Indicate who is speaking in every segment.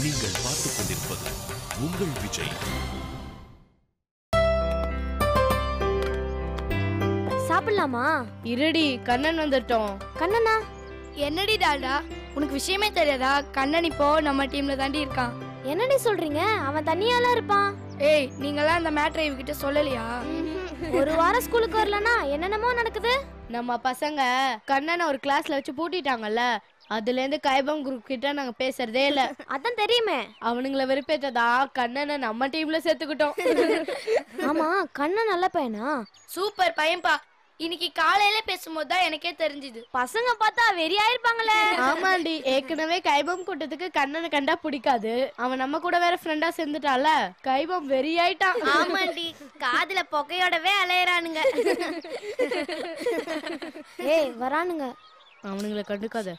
Speaker 1: நீங்கள் பார்த்துக் கொண்டிருப்பது உங்கள் விஜய்.
Speaker 2: சாப்பிடலாமா?
Speaker 3: இருடி, கண்ணன் வந்துட்டோம்.
Speaker 2: கண்ணனா?
Speaker 4: என்னடி டாடா, உனக்கு விஷயமே தெரியாதா? கண்ணன் இப்போ நம்ம டீம்ல தாண்டி இருக்கான்.
Speaker 2: என்னடி சொல்றீங்க? அவன் தனியால இருப்பான்.
Speaker 4: ஏய், நீங்களாம் அந்த மேட்டரை இவகிட்ட சொல்லலையா?
Speaker 2: ஒரு வாரம் ஸ்கூலுக்கு வரலனா என்னென்னமோ நடக்குது.
Speaker 3: நம்ம பசங்க கண்ணனை ஒரு கிளாஸ்ல வச்சு பூட்டிட்டாங்கல்ல, அதுல இருந்து கைபம் குரூப் கிட்ட நாங்க பேசுறதே இல்ல.
Speaker 2: அதான் தெரியுமே.
Speaker 3: அவனுங்களை வெறுப்பேற்றதா கண்ணனை நம்ம டீம்ல சேர்த்துக்கிட்டோம்.
Speaker 2: ஆமா, கண்ணன் நல்ல பையனா?
Speaker 4: சூப்பர் பையன்பா. இன்னைக்கு காலையில பேசும்போது தான் எனக்கே தெரிஞ்சுது.
Speaker 2: பசங்க பார்த்தா வெறியாயிருப்பாங்களே.
Speaker 3: ஆமாண்டி, ஏற்கனவே கைபம் கூட்டத்துக்கு கண்ணனை கண்டா பிடிக்காது. அவன் நம்ம கூட வேற ஃப்ரெண்டா சேர்ந்துட்டால, கைபம் வெறியாயிட்டான்.
Speaker 2: ஆமாண்டி, காதுல புகையோடவே அலையறானுங்க. ஏய், வரானுங்க.
Speaker 3: அவனுங்களை கண்டுக்காத.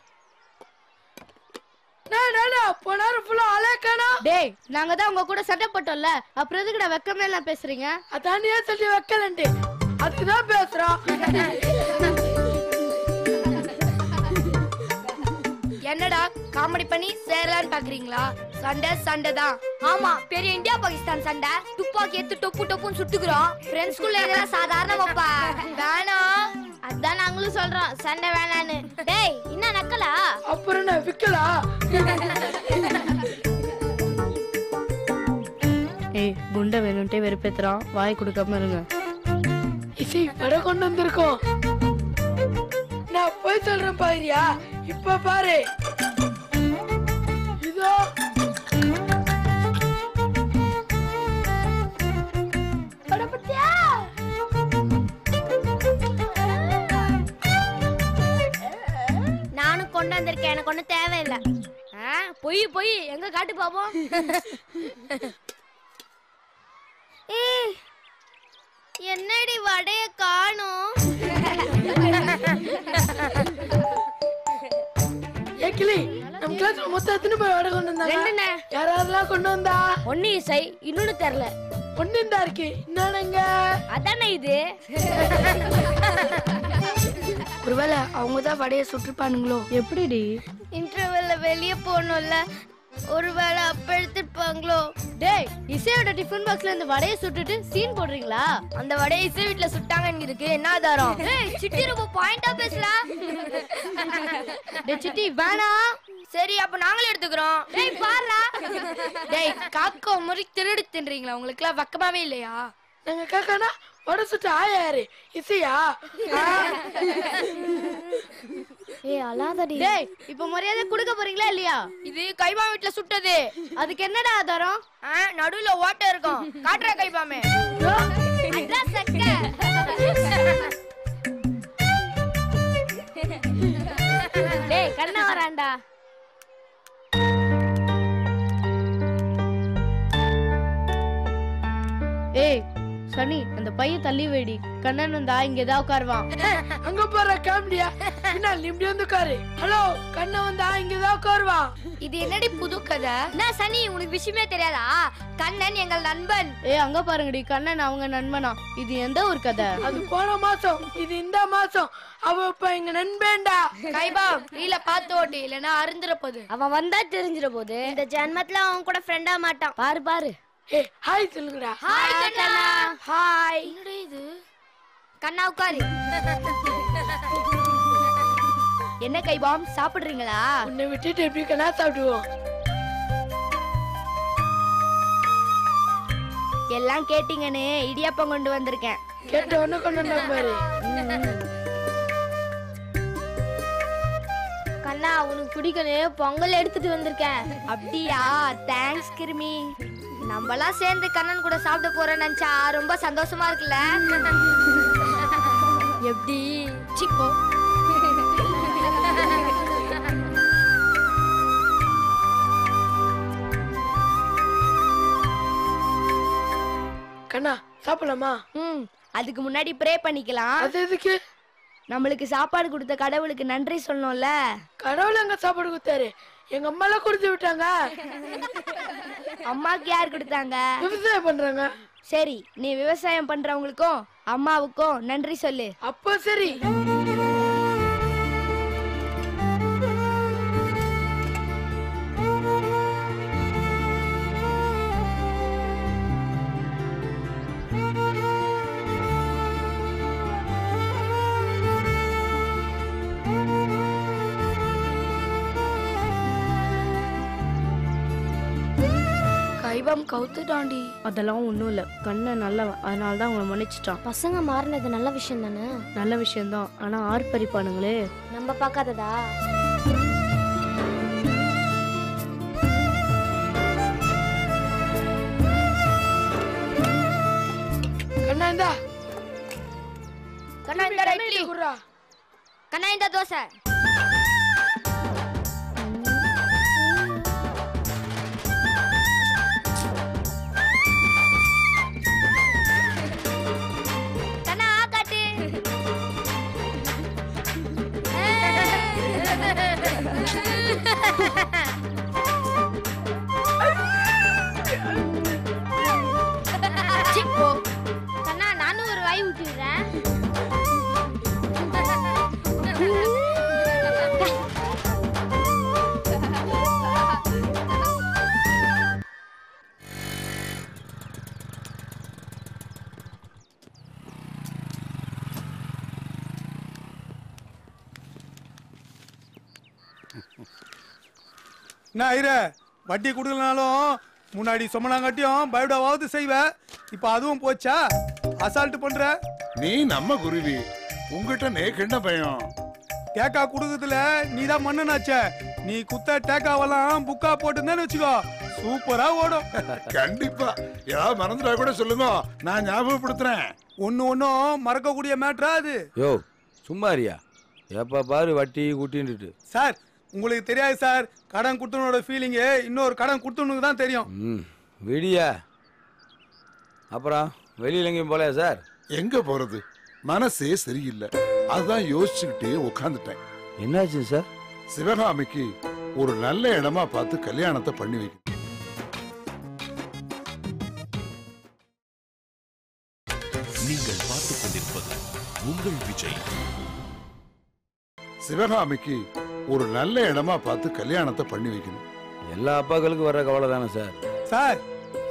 Speaker 3: டேய், நாங்க தான் உங்க கூட சண்டை போட்டோம்ல, அப்புறம் எதுக்குடா வெக்கமே எல்லாம் பேசுறீங்க?
Speaker 5: அதானியா சொல்லி வைக்கலன்ட்டு அதுக்குதான் பேசுறோம்.
Speaker 4: என்னடா காமெடி பண்ணி சேரலான்னு பாக்குறீங்களா? சண்டை சண்டை தான்.
Speaker 2: ஆமா, பெரிய இந்தியா பாகிஸ்தான் சண்டை. துப்பாக்கி எடுத்து டொப்பு டொப்புன்னு சுட்டுக்குறோம். ஃப்ரெண்ட்ஸ் குள்ள இதெல்லாம் சாதாரணமாப்பா.
Speaker 4: வேணாம்,
Speaker 2: அதான் நாங்களும் சொல்றோம் சண்டை வேணான்னு. டேய், என்ன நக்கலா?
Speaker 5: அப்புறம் என்ன விக்கலா?
Speaker 3: ஏய், குண்டை வேணும்ட்டே வெறுப்பேத்துறான், வாய் கொடுக்காம இருங்க.
Speaker 5: இசை வடை கொண்டு வந்திருக்கோம். நான் போய் சொல்றேன் பாரியா? இப்ப பாரு, இதோ
Speaker 2: நானும் கொண்டு வந்திருக்கேன், எனக்கு ஒண்ணும் தேவையில்லை. பொய் பொய், எங்க காட்டு பாப்போம். ஏய், என்னடி வடைய காணோம்?
Speaker 5: ஏக்கிலி, நம்ம கிளாஸ்ல மொத்தம் எத்தனை பேர் வடை கொண்டு வந்தாங்க?
Speaker 2: ரெண்டுண்ணே.
Speaker 5: யாரெல்லாம் கொண்டு வந்தா?
Speaker 2: ஒன்னு இசை, இன்னொன்னு தெரியல.
Speaker 5: ஒண்ணு தான் இருக்கு. என்னங்க
Speaker 2: அதானே இது?
Speaker 4: ஒருவேளை அவங்க தான் வடைய சுட்டுப்பானுங்களோ?
Speaker 3: எப்படிடி?
Speaker 2: இன்டர்வெல்ல வெளிய போகணும்ல, ஒருவேளை அப்ப எடுத்துப்பாங்களோ?
Speaker 3: டேய், இசையோட டிஃபன் பாக்ஸ்ல இந்த வடையை சுட்டுட்டு சீன் போடுறீங்களா?
Speaker 4: அந்த வடைய இசை வீட்டுல சுட்டாங்க இருக்கு. என்ன ஆதாரம்?
Speaker 2: ஏய், சிட்டி ரொம்ப பாயிண்டா பேசுறா.
Speaker 3: டேய் சிட்டி, வேணாம்.
Speaker 4: சரி, அப்ப நாங்களே எடுத்துக்கிறோம்.
Speaker 2: டேய் பாருடா.
Speaker 4: டேய், காக்கா முறி திருடி தின்றீங்களா? உங்களுக்கு எல்லாம் வக்கமாவே இல்லையா?
Speaker 5: நாங்க கேட்கனா வடை சுட்டு ஆயாரு இசையா?
Speaker 2: ஏய், அலாதடி.
Speaker 3: டேய், இப்ப மரியாதை கொடுக்க போறீங்களா இல்லையா?
Speaker 4: இது கைமா வீட்டுல சுட்டது.
Speaker 3: அதுக்கு என்னடா ஆதாரம்?
Speaker 4: நடுவுல ஓட்டை இருக்கும். காட்டுற கைபாமே.
Speaker 2: அதான் சக்க. டேய், கண்ணா வரான்டா.
Speaker 3: ஏய் சனி, அந்த பையன் தள்ளி வைடி. கண்ணன் வந்தா இங்க ஏதாவது உட்காருவான்.
Speaker 5: அங்க போற காமெடியா? என்ன இப்படி வந்து உட்காரு. ஹலோ, கண்ணை வந்தா இங்கதான் உட்காருவா.
Speaker 4: இது என்னடி புது கதை?
Speaker 2: என்ன சனி, உனக்கு விஷயமே தெரியாதா? கண்ணன் எங்கள் நண்பன்.
Speaker 3: ஏய், அங்க பாருங்கடி, கண்ணன் அவங்க நண்பனா. இது எந்த ஒரு கதை?
Speaker 5: அது போன மாசம், இது இந்த மாசம். அவ இப்ப எங்க நண்பேண்டா.
Speaker 4: கைபா, நீல பாத்து ஓட்டு, இல்லன்னா அருந்துற போது.
Speaker 2: அவன் வந்தா தெரிஞ்சிட போது. இந்த ஜென்மத்துல அவன் கூட ஃப்ரெண்டா மாட்டான். பாரு பாரு.
Speaker 5: ஏய், ஹாய் சொல்லுங்கடா.
Speaker 2: ஹாய் கண்ணா.
Speaker 4: ஹாய். என்னடா இது?
Speaker 2: கண்ணா உட்காரு.
Speaker 4: என்ன கைபாம், சாப்பிடுறீங்களா?
Speaker 5: உன்னை விட்டுட்டு எப்படி கண்ணா சாப்பிடுவோம்?
Speaker 4: எல்லாம் கேட்டீங்கன்னு இடியாப்பம் கொண்டு வந்திருக்கேன்.
Speaker 5: கேட்ட ஒண்ணு கொண்டு வந்தா பாரு.
Speaker 2: கண்ணா, உனக்கு பிடிக்கணும் பொங்கல் எடுத்துட்டு வந்திருக்கேன்.
Speaker 4: அப்படியா? தேங்க்ஸ் கிருமி. நம்மலாம் சேர்ந்து கண்ணன் கூட சாப்பிட போறேன்னு நினைச்சா ரொம்ப சந்தோஷமா இருக்குல்ல? எப்படி சிப்போ?
Speaker 5: கண்ணா சாப்பிடலாமா?
Speaker 4: அதுக்கு முன்னாடி ப்ரே பண்ணிக்கலாம்.
Speaker 5: அது எதுக்கு?
Speaker 4: நம்மளுக்கு சாப்பாடு கொடுத்த கடவுளுக்கு நன்றி சொல்லணும்ல.
Speaker 5: கடவுள் எங்க சாப்பாடு கொடுத்தாரு? எங்க அம்மா எல்லாம் கொடுத்து விட்டாங்க.
Speaker 4: அம்மாக்கு யார் கொடுத்தாங்க?
Speaker 5: விவசாயம் பண்றாங்க.
Speaker 4: சரி, நீ விவசாயம் பண்றவங்களுக்கும் அம்மாவுக்கும் நன்றி சொல்லு.
Speaker 5: அப்போ சரி. கைபம் கவுத்துட்டாண்டி.
Speaker 3: அதெல்லாம் ஒண்ணும் இல்ல, கண்ணன் நல்லவன், அதனாலதான் அவங்களை மன்னிச்சிட்டான்.
Speaker 2: பசங்க மாறினது நல்ல விஷயம் தானே.
Speaker 3: நல்ல விஷயம்தான், ஆனா ஆர்ப்பரிப்பானுங்களே.
Speaker 2: நம்ம பார்க்காததா?
Speaker 5: கண்ணா இந்தா.
Speaker 4: கண்ணா இந்த இட்லி
Speaker 5: குர்ரா.
Speaker 4: கண்ணா இந்த தோசை. கண்ணா காட்டு.
Speaker 2: கண்ணா நானும் ஒரு வாய் ஊட்டிடுறேன்.
Speaker 6: என்ன ஐர வட்டி கொடுக்கலனாலும் முன்னாடி சொம்மனாங்காட்டியும் பயப்படாவது செய்வ. இப்ப அதுவும் போச்சா? அசால்ட் பண்ற.
Speaker 7: நீ நம்ம குருவி, உங்ககிட்ட நேக்கு என்ன பயம்?
Speaker 6: டேக்கா குடுக்கறதுல நீதான் மன்னனாச்ச. நீ குத்த டேக்காவெல்லாம் புக்கா போட்டுன்னு வச்சுக்கோ, சூப்பரா ஓடும்.
Speaker 7: கண்டிப்பா. ஏதாவது மறந்துட்டா கூட சொல்லுங்க, நான் ஞாபகப்படுத்துறேன்.
Speaker 6: ஒன்னும் மறக்கக்கூடிய மேட்ரா அது.
Speaker 8: யோ சும்மாரியா, எப்ப பாரு வட்டி கூட்டின்ட்டு.
Speaker 6: சார் உங்களுக்கு தெரியாது சார், கடன் கொடுத்தவனோட ஃபீலிங்கு இன்னொரு கடன் கொடுத்தவனுக்கு தான் தெரியும்.
Speaker 8: விடியா அப்புறம் வெளியில எங்கேயும் போலையா சார்?
Speaker 7: எங்க போறது, மனசே சரியில்லை. அதுதான் யோசிச்சுக்கிட்டே உட்காந்துட்டேன்.
Speaker 8: என்னாச்சு சார்?
Speaker 7: சிவகாமிக்கு ஒரு நல்ல இடமா பார்த்து கல்யாணத்தை பண்ணி வைக்கணும்.
Speaker 1: நீங்கள் பார்த்துக் கொண்டிருப்பது உங்கள் விஜய்.
Speaker 7: சிவகாமிக்கு ஒரு நல்ல இடமா பார்த்து கல்யாணத்தை பண்ணி வைக்கணும்.
Speaker 8: எல்லா அப்பாக்களுக்கும் வர்ற கவலை தானே சார்.
Speaker 6: சார்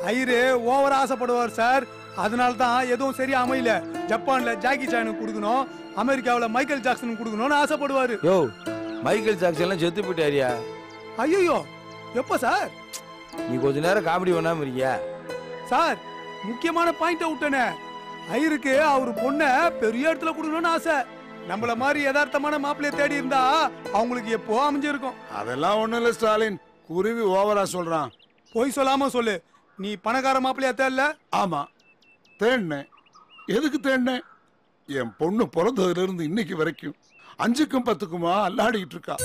Speaker 6: ஐயரு ஓவர் ஆசைப்படுவார் சார், அதனால தான் எதுவும் சரியா அமையல. ஜப்பான்ல ஜாக்கி சானுக்கு கொடுக்கணும், அமெரிக்காவில் மைக்கேல் ஜாக்சனுக்கு கொடுக்கணும்னு ஆசைப்படுவாரு.
Speaker 8: யோ மைக்கேல் ஜாக்சன் எல்லாம் செத்து போயிட்டாரியா?
Speaker 6: ஐயோ எப்ப சார்?
Speaker 8: நீ கொஞ்ச நேரம் காமெடி பண்ணாம இருக்கியா?
Speaker 6: சார் முக்கியமான பாயிண்ட விட்டனே. ஐயருக்கு அவர் பொண்ணை பெரிய இடத்துல கொடுக்கணும்னு ஆசை. நம்மள மாதிரி யதார்த்தமான மாப்பிள்ளைய தேடி இருந்தா அவங்களுக்கு எப்போ அமைஞ்சிருக்கும்.
Speaker 7: அதெல்லாம் ஒண்ணும் இல்ல ஸ்டாலின், குருவி ஓவரா சொல்றான்.
Speaker 6: போய் சொல்லாம சொல்லு, நீ பணக்கார மாப்பிள்ளையா தேடல?
Speaker 7: ஆமா தேடினேன். எதுக்கு தேடினேன்? என் பொண்ணு பிறந்ததுல இருந்து இன்னைக்கு வரைக்கும் 5க்கும் 10க்குமா அல்லாடிக்கிட்டு இருக்கா.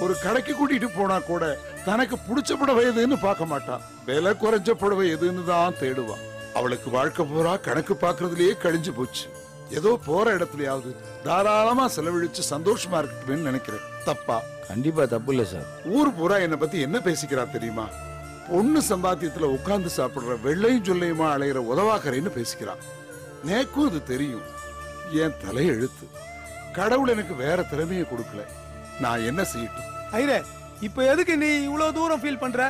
Speaker 7: ஒரு கடைக்கு கூட்டிட்டு போனா கூட தனக்கு பிடிச்ச புடவை எதுன்னு பார்க்க மாட்டா, விலை குறைஞ்ச புடவை எதுன்னு தான் தேடுவா. அவளுக்கு வாழ்க்கை பூரா கணக்கு பாக்குறதுலயே கழிஞ்சு போச்சு. ஏதோ போற இடத்துலயாவது தாராளமா செலவழிச்சு சந்தோஷமா இருக்கட்டும்னு நினைக்கிறேன். தப்பா?
Speaker 8: கண்டிப்பா தப்பு இல்ல சார்.
Speaker 7: ஊர் பூரா என்ன பத்தி என்ன பேசிக்கிறா தெரியுமா? பொண்ணு சம்பாத்தியத்துல உட்கார்ந்து சாப்பிடுற வெள்ளையும் சொல்லையுமா அலையிற உதவாக்கரைன்னு பேசிக்கிறான். நேக்கும் இது தெரியும். என் தலையெழுத்து. கடவுள் எனக்கு வேற திறமையை கொடுக்கல, நான் என்ன செய்யட்டும்?
Speaker 6: ஐரே இப்ப எதுக்கு நீ இவ்வளவு தூரம் ஃபீல் பண்ற?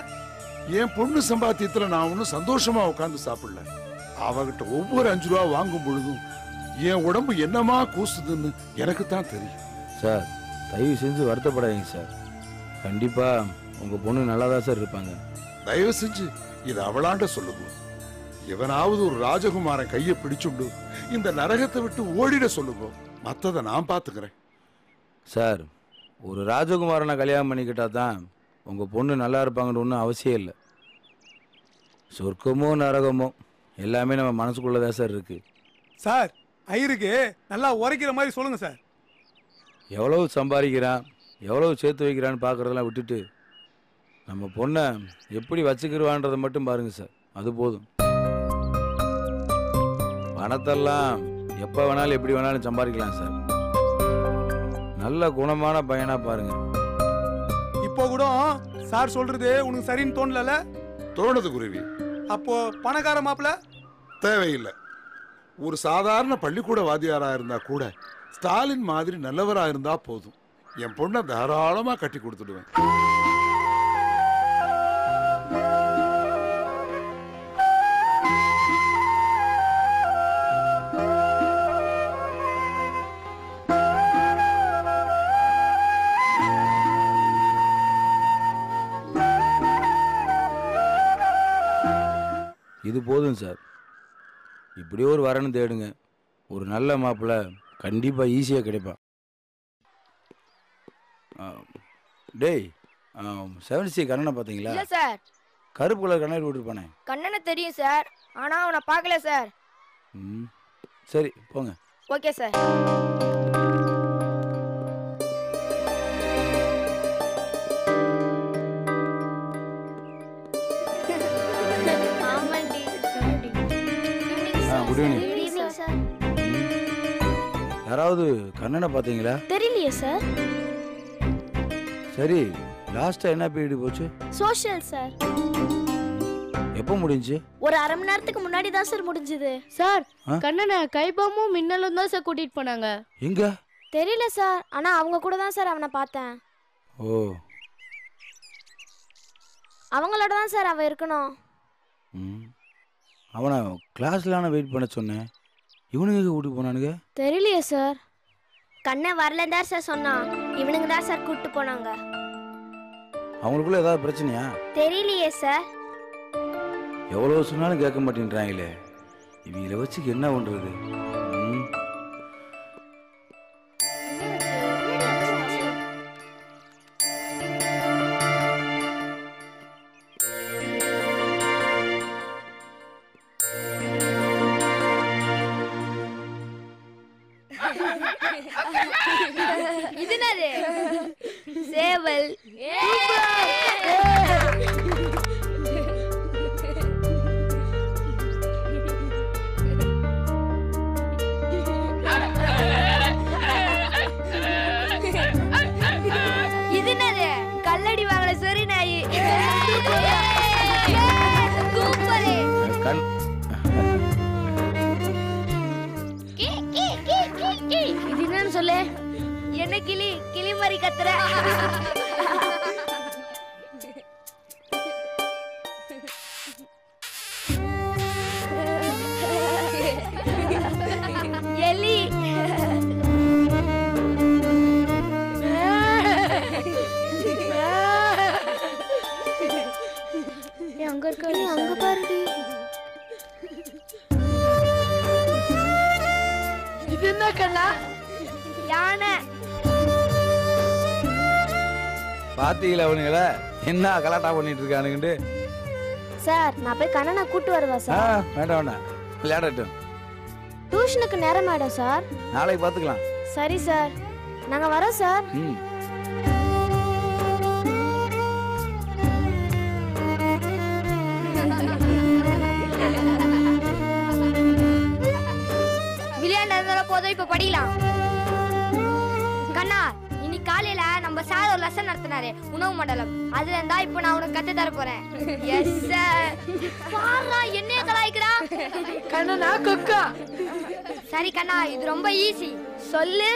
Speaker 7: என் பொண்ணு சம்பாத்தியத்துல நான் ஒன்னும் சந்தோஷமா உட்கார்ந்து சாப்பிடல. அவகிட்ட ஒவ்வொரு 5 ரூபா வாங்கும் பொழுதும் என் உடம்பு என்னமா கூசுதுன்னு எனக்கு தான் தெரியும்.
Speaker 8: சார் தயவு செஞ்சு வருத்தப்படாதீங்க சார். கண்டிப்பா உங்க பொண்ணு நல்லாதான் சார் இருப்பாங்க.
Speaker 7: தயவு செஞ்சு இது அவளாண்ட சொல்லுங்க. எவனாவது ஒரு ராஜகுமாரன் கையை பிடிச்சுண்டு இந்த நரகத்தை விட்டு ஓடிட சொல்லுங்க, மத்ததை நான் பாத்துக்கிறேன்.
Speaker 8: சார் ஒரு ராஜகுமாரனை கல்யாணம் பண்ணிக்கிட்டா தான் உங்க பொண்ணு நல்லா இருப்பாங்கன்னு ஒன்றும் அவசியம் இல்லை. சொர்க்கமோ நரகமோ எல்லாமே நம்ம மனசுக்குள்ளதான் சார் இருக்கு.
Speaker 6: சார் ஐயருக்கு நல்லா உரைக்கிற மாதிரி சொல்லுங்க சார்.
Speaker 8: எவ்வளவு சம்பாதிக்கிறான், எவ்வளவு சேர்த்து வைக்கிறான்னு பார்க்குறதெல்லாம் விட்டுட்டு நம்ம பொண்ணை எப்படி வச்சுக்கிடுவான்றதை மட்டும் பாருங்க சார், அது போதும். பணத்தெல்லாம் எப்போ வேணாலும் எப்படி வேணாலும் சம்பாதிக்கலாம் சார். நல்ல குணமான பையனா பாருங்க.
Speaker 6: இப்போ கூட சார் சொல்றது உனக்கு சரின்னு தோணல?
Speaker 7: தோணுது குருவி.
Speaker 6: அப்போ பணக்கார மாப்பிள்ள
Speaker 7: தேவையில்லை. ஒரு சாதாரண பள்ளிக்கூட வாத்தியாரா இருந்தா கூட ஸ்டாலின் மாதிரி நல்லவரா இருந்தா போதும். என் பொண்ணை தாராளமா கட்டி கொடுத்துடுவேன்.
Speaker 8: இது போதும் சார். இப்படியே ஒரு வரணும் தேடுங்க. ஒரு நல்ல மாப்பிள்ளை கண்டிப்பாக ஈஸியாக கிடைப்பான். டேய், 7C கண்ணனை பார்த்தீங்களா?
Speaker 4: இல்ல சார்.
Speaker 8: கருப்பு கலர் கண்ணாடி விட்டுருப்பானே.
Speaker 4: கண்ணனை தெரியும் சார், ஆனா அவனை பார்க்கல சார்.
Speaker 8: சரி போங்க.
Speaker 4: Okay sir.
Speaker 8: Good evening
Speaker 2: sir.
Speaker 8: யாராவது கண்ணனை பார்த்தீங்களா?
Speaker 2: தெரியலையே சார்.
Speaker 8: சரி, லாஸ்ட்டாக என்ன பீரியட் போச்சு?
Speaker 2: Social sir.
Speaker 8: எப்போ முடிஞ்சு?
Speaker 2: ஒரு அரை மணி நேரத்துக்கு முன்னாடி தான் சார் முடிஞ்சது.
Speaker 3: சார், கண்ணனை கைபமும் மின்னலும் தான் சார் கூட்டிட்டு போனாங்க.
Speaker 8: எங்க?
Speaker 2: தெரியல சார், ஆனா அவங்க கூட தான் சார் அவனை பார்த்தேன்.
Speaker 8: ஓ,
Speaker 2: அவங்களோட தான் சார் அவன் இருக்கணும்.
Speaker 8: அவனை கிளாஸ்ல வெயிட் பண்ண சொன்னேன். இவனுங்க கூட்டிட்டு போனானுங்க.
Speaker 2: தெரியலையே சார். கண்ணை வரலன்னு தான் சார் சொன்னான். இவனுங்க தான் சார் கூட்டிட்டு போனாங்க.
Speaker 8: அவங்களுக்குள்ள ஏதாவது பிரச்சனையா?
Speaker 2: தெரியலையே சார்.
Speaker 8: எவ்வளவு சொன்னாலும் கேட்க மாட்டேன்றாங்களே. இவங்களை வச்சு என்ன பண்றது?
Speaker 4: இது என்னது? சேவல். இது என்னது? கல்லடி வாங்கல சொரி நாய். சூப்பர்.
Speaker 2: இது என்னன்னு சொல்லு.
Speaker 4: என்ன கிளி கிளி மாதிரி கத்துற? எலி.
Speaker 2: அங்க இருக்க அங்க பாருடி.
Speaker 5: இது என்ன கண்ணா?
Speaker 4: யானை.
Speaker 8: பாத்தீங்களா அவனுங்கள என்ன கலாட்டா பண்ணிட்டு இருக்கானுங்கட்டு?
Speaker 2: சார், நான் போய் கண்ணனை கூட்டு வருவா சார்.
Speaker 8: வேண்டாம் வேண்டாம், விளையாடட்டும்.
Speaker 2: டியூஷனுக்கு நேரம் ஆயிடும் சார்.
Speaker 8: நாளைக்கு பாத்துக்கலாம்.
Speaker 2: சரி சார், நாங்க வரோம் சார்.
Speaker 4: விளையாண்டதுனால போதும், இப்ப படிக்கலாம். கண்ணா, இன்னைக்கு காலையில நம்ம சார் ஒரு லெசன் நடத்தினாரு, உணவு மண்டலம். அதுல இருந்தா இப்ப நான் உனக்கு கத்து தர போறேன். Yes sir. பாருடா, என்னைய கலாய்க்கிறா.
Speaker 5: கண்ணனா கொக்கா.
Speaker 4: சரி கண்ணா, இது ரொம்ப ஈஸி. சொல்லு,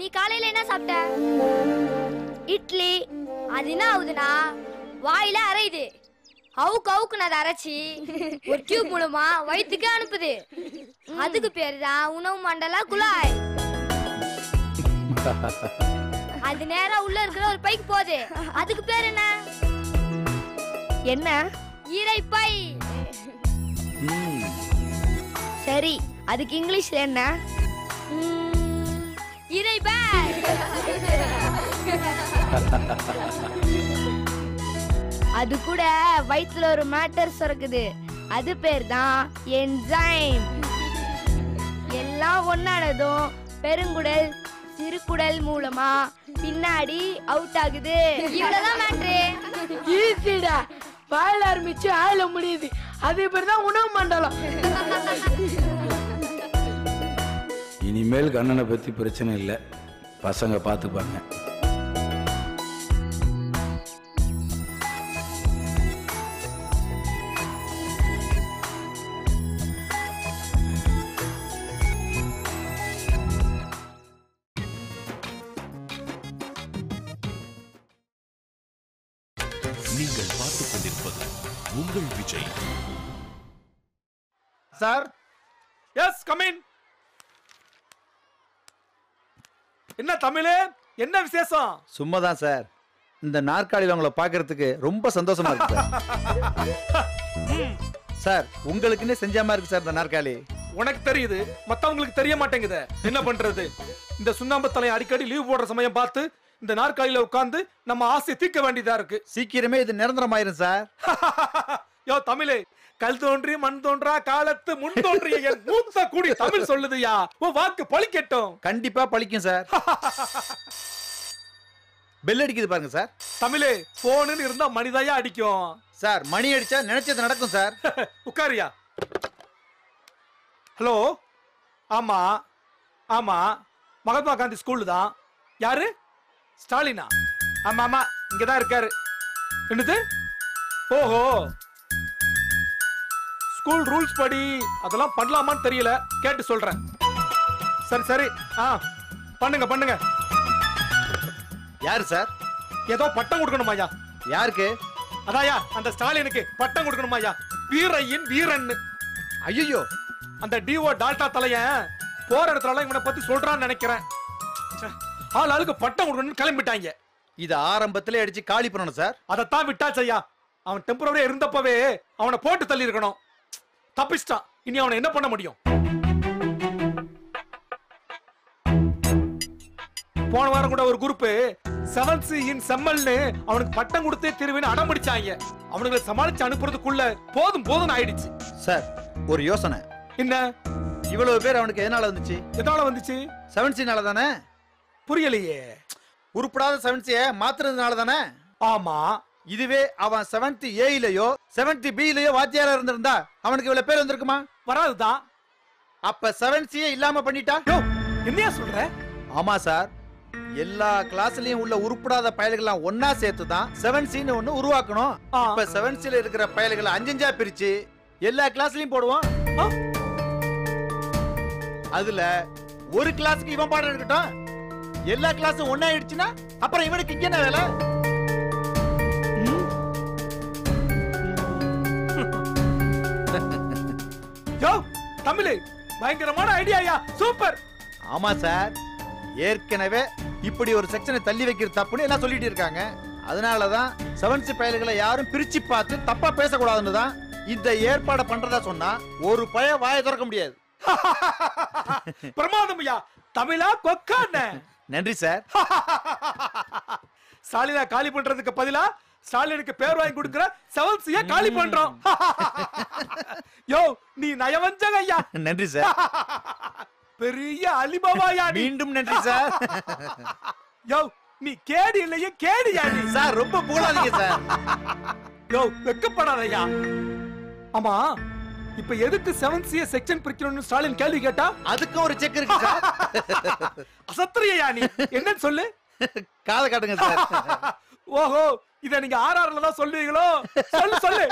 Speaker 4: நீ காலையில என்ன சாப்பிட்ட? இட்லி. அது என்ன ஆகுதுன்னா, வாயில அரையுது. அவுக்கு நான் அரைச்சி ஒரு டியூப் மூலமா வயிற்றுக்கு அனுப்புது. அதுக்கு பேரு தான் உணவு மண்டல குழாய். அது நேரா உள்ள இருக்கிற ஒரு பைக்கு போகுது. அதுக்கு பேர் என்ன?
Speaker 3: என்ன?
Speaker 4: இரைப்பை.
Speaker 3: சரி, அதுக்கு இங்கிலீஷ்ல என்ன?
Speaker 4: இரைப்பை.
Speaker 3: அது கூட வயிற்றுல ஒரு மேட்டர் சுரக்குது. அது பேர் தான் என்சைம். எல்லாம் ஒன்னானதும் பெருங்குடல் சிறுகுடல் மூலமா பின்னாடி அவுட் ஆகுது.
Speaker 4: இவ்வளவுதான் மேட்ரு.
Speaker 5: ஈஸிடா. வாயில ஆரம்பிச்சு ஆயில முடியுது. அதே பேர் தான் உணவு மண்டலம்.
Speaker 8: இனிமேல் கண்ணனை பத்தி பிரச்சனை இல்லை, பசங்க பார்த்துப்பாங்க.
Speaker 1: நீங்கள் பார்த்துக் கொண்டிருப்பது உங்கள் Vijay.
Speaker 9: Sir,
Speaker 6: yes come in. என்ன தமிழே, என்ன விசேஷம்?
Speaker 9: சும்மாதான் சார். இந்த நாற்காலியில் உங்களை பார்க்கறதுக்கு ரொம்ப சந்தோஷமா இருக்கு சார். சார் உங்களுக்குன்னே செஞ்சாம இருக்கு சார் இந்த நாற்காலி.
Speaker 10: உனக்கு தெரியுது, மத்தவங்களுக்கு தெரிய மாட்டேங்குது. என்ன பண்றது? இந்த சுண்ணாம்பு தலையை அடிக்கடி லீவ் போடுற சமயம் பார்த்து இந்த நாற்காலியில உட்கார்ந்து நம்ம ஆசையை தீர்க்க வேண்டியதா இருக்கு.
Speaker 9: சீக்கிரமே இது நிரந்தரமாயிரும் சார்.
Speaker 10: யோ தமிழே, கல் தோன்றி மண் தோன்றா காலத்து முன் தோன்றிய என் மூத்த கூடி தமிழ் சொல்லுதுயா. உன் வாக்கு பழிக்கட்டும்.
Speaker 9: கண்டிப்பா பழிக்கும் சார். பெல் அடிக்குது பாருங்க சார்.
Speaker 10: தமிழே, போன்னு இருந்தா மனிதாயா அடிக்கும்
Speaker 9: சார். மணி அடிச்சா நினைச்சது நடக்கும் சார்.
Speaker 10: உட்காரியா. ஹலோ, ஆமா ஆமா, மகாத்மா காந்தி ஸ்கூல் தான். யாரு? ஸ்டாலினா? ஆமா ஆமா, இங்கதான் இருக்காரு. என்னது? ஓஹோ, ஸ்கூல் ரூல்ஸ் படி அதெல்லாம் பண்ணலாமான்னு தெரியல, கேட்டு சொல்றேன். சரி சரி, பண்ணுங்க பண்ணுங்க.
Speaker 9: யாரு சார்?
Speaker 10: ஏதோ பட்டம் கொடுக்கணுமாயா.
Speaker 9: யாருக்கு?
Speaker 10: அதாயா அந்த ஸ்டாலினுக்கு பட்டம் கொடுக்கணுமாயா. வீரையின் வீரன்.
Speaker 9: ஐயோ,
Speaker 10: அந்த டிஓ டால்டா தலையன் போற இடத்துல இவனை பத்தி சொல்றான்னு நினைக்கிறேன். ஆள் ஆளுக்கு பட்டம் கொடுக்கணும்னு கிளம்பிட்டாங்க.
Speaker 9: இது ஆரம்பத்திலே அடிச்சு காலி பண்ணணும் சார்.
Speaker 10: அதைத்தான் விட்டாச்சையா. அவன் டெம்பரவரியா இருந்தப்பவே அவனை போட்டு தள்ளி இருக்கணும். தப்பிச்சிட்டான். இனி அவனை என்ன பண்ண முடியும்? போன வாரம் கூட ஒரு குரூப் 7C இன் செம்மல்னு அவனுக்கு பட்டம் கொடுத்தே திருவின்னு அடம் பிடிச்சாங்க. அவனுங்களை சமாளிச்சு அனுப்புறதுக்குள்ள போதும் போதும் ஆயிடுச்சு.
Speaker 9: சார் ஒரு யோசனை.
Speaker 10: என்ன?
Speaker 9: இவ்வளவு பேர் அவனுக்கு எதனால வந்துச்சு?
Speaker 10: எதனால வந்துச்சு?
Speaker 9: 7C தானே.
Speaker 10: புரியலையே.
Speaker 9: உருப்படாத 7C மாத்துறதுனால தானே.
Speaker 10: ஆமா.
Speaker 9: இதுவே அவன் 7th Aலயோ 7th Bலயோ வாத்தியாரா இருந்திருந்தா அவனுக்கு இவ்வளவு பேர் வந்திருக்குமா?
Speaker 10: வராதுதான்.
Speaker 9: அப்ப 7C இல்லாம பண்ணிட்டா?
Speaker 10: என்னையா சொல்ற?
Speaker 9: ஆமா சார். எல்லா கிளாஸ்லயும் உள்ள உருப்படாத பயல்கள் ஒன்னா சேர்த்து தான் 7Cன்னு ஒண்ணு உருவாக்கணும். இப்ப 7Cல இருக்கிற பயல்களை 5 பிரிச்சு எல்லா கிளாஸ்லயும் போடுவோம். அதுல ஒரு கிளாஸ்க்கு இவன் பாடம் இருக்கட்டும். எல்லா கிளாஸும் ஒன்னா ஆயிடுச்சுன்னா அப்புறம் இவனுக்கு இங்க என்ன வேலை?
Speaker 10: யோ தமிழே, பயங்கரமான ஐடியாயா. சூப்பர்.
Speaker 9: ஆமா சார். ஏற்கனவே இப்படி ஒரு செக்ஷனை தள்ளி வைக்கிறது தப்புன்னு எல்லாம் சொல்லிட்டு இருக்காங்க. அதனாலதான் 7C பயல்களை யாரும் பிரிச்சு பார்த்து தப்பா பேசக்கூடாதுன்னு தான் இந்த ஏற்பாடு பண்றதா சொன்னா ஒரு பய வாயை திறக்க முடியாது.
Speaker 10: பிரமாதம்யா. தமிழா கொக்கான.
Speaker 9: நன்றி சார்.
Speaker 10: ஸ்டாலினா காலி பண்றதுக்கு பதிலா ஸ்டாலினுக்கு பேர் வாங்கி கொடுக்கிற 7C காலி பண்றோம். யோ நீ நயவஞ்சக ஐயா.
Speaker 9: நன்றி சார்.
Speaker 10: பெரிய அலிபாபாயா.
Speaker 9: மீண்டும் நன்றி சார்.
Speaker 10: யோ நீ கேடி இல்லையே, கேடியா நீ.
Speaker 9: சார் ரொம்ப புகழாதீங்க சார்.
Speaker 10: யோ வெக்கப்படாதயா. ஆமா, இப்ப எதுக்கு 7C செக்ஷன் பிரிக்கணும்னு ஸ்டாலின் கேள்வி கேட்டா?
Speaker 9: அதுக்கும் ஒரு செக் இருக்கு சார்.
Speaker 10: அசத்திரியா நீ. என்னன்னு சொல்லு.
Speaker 9: காதை காட்டுங்க சார்.
Speaker 10: ஓஹோ, இத நீங்க RRல தான் சொல்லுவீங்களோ? சொல்லு சொல்லு.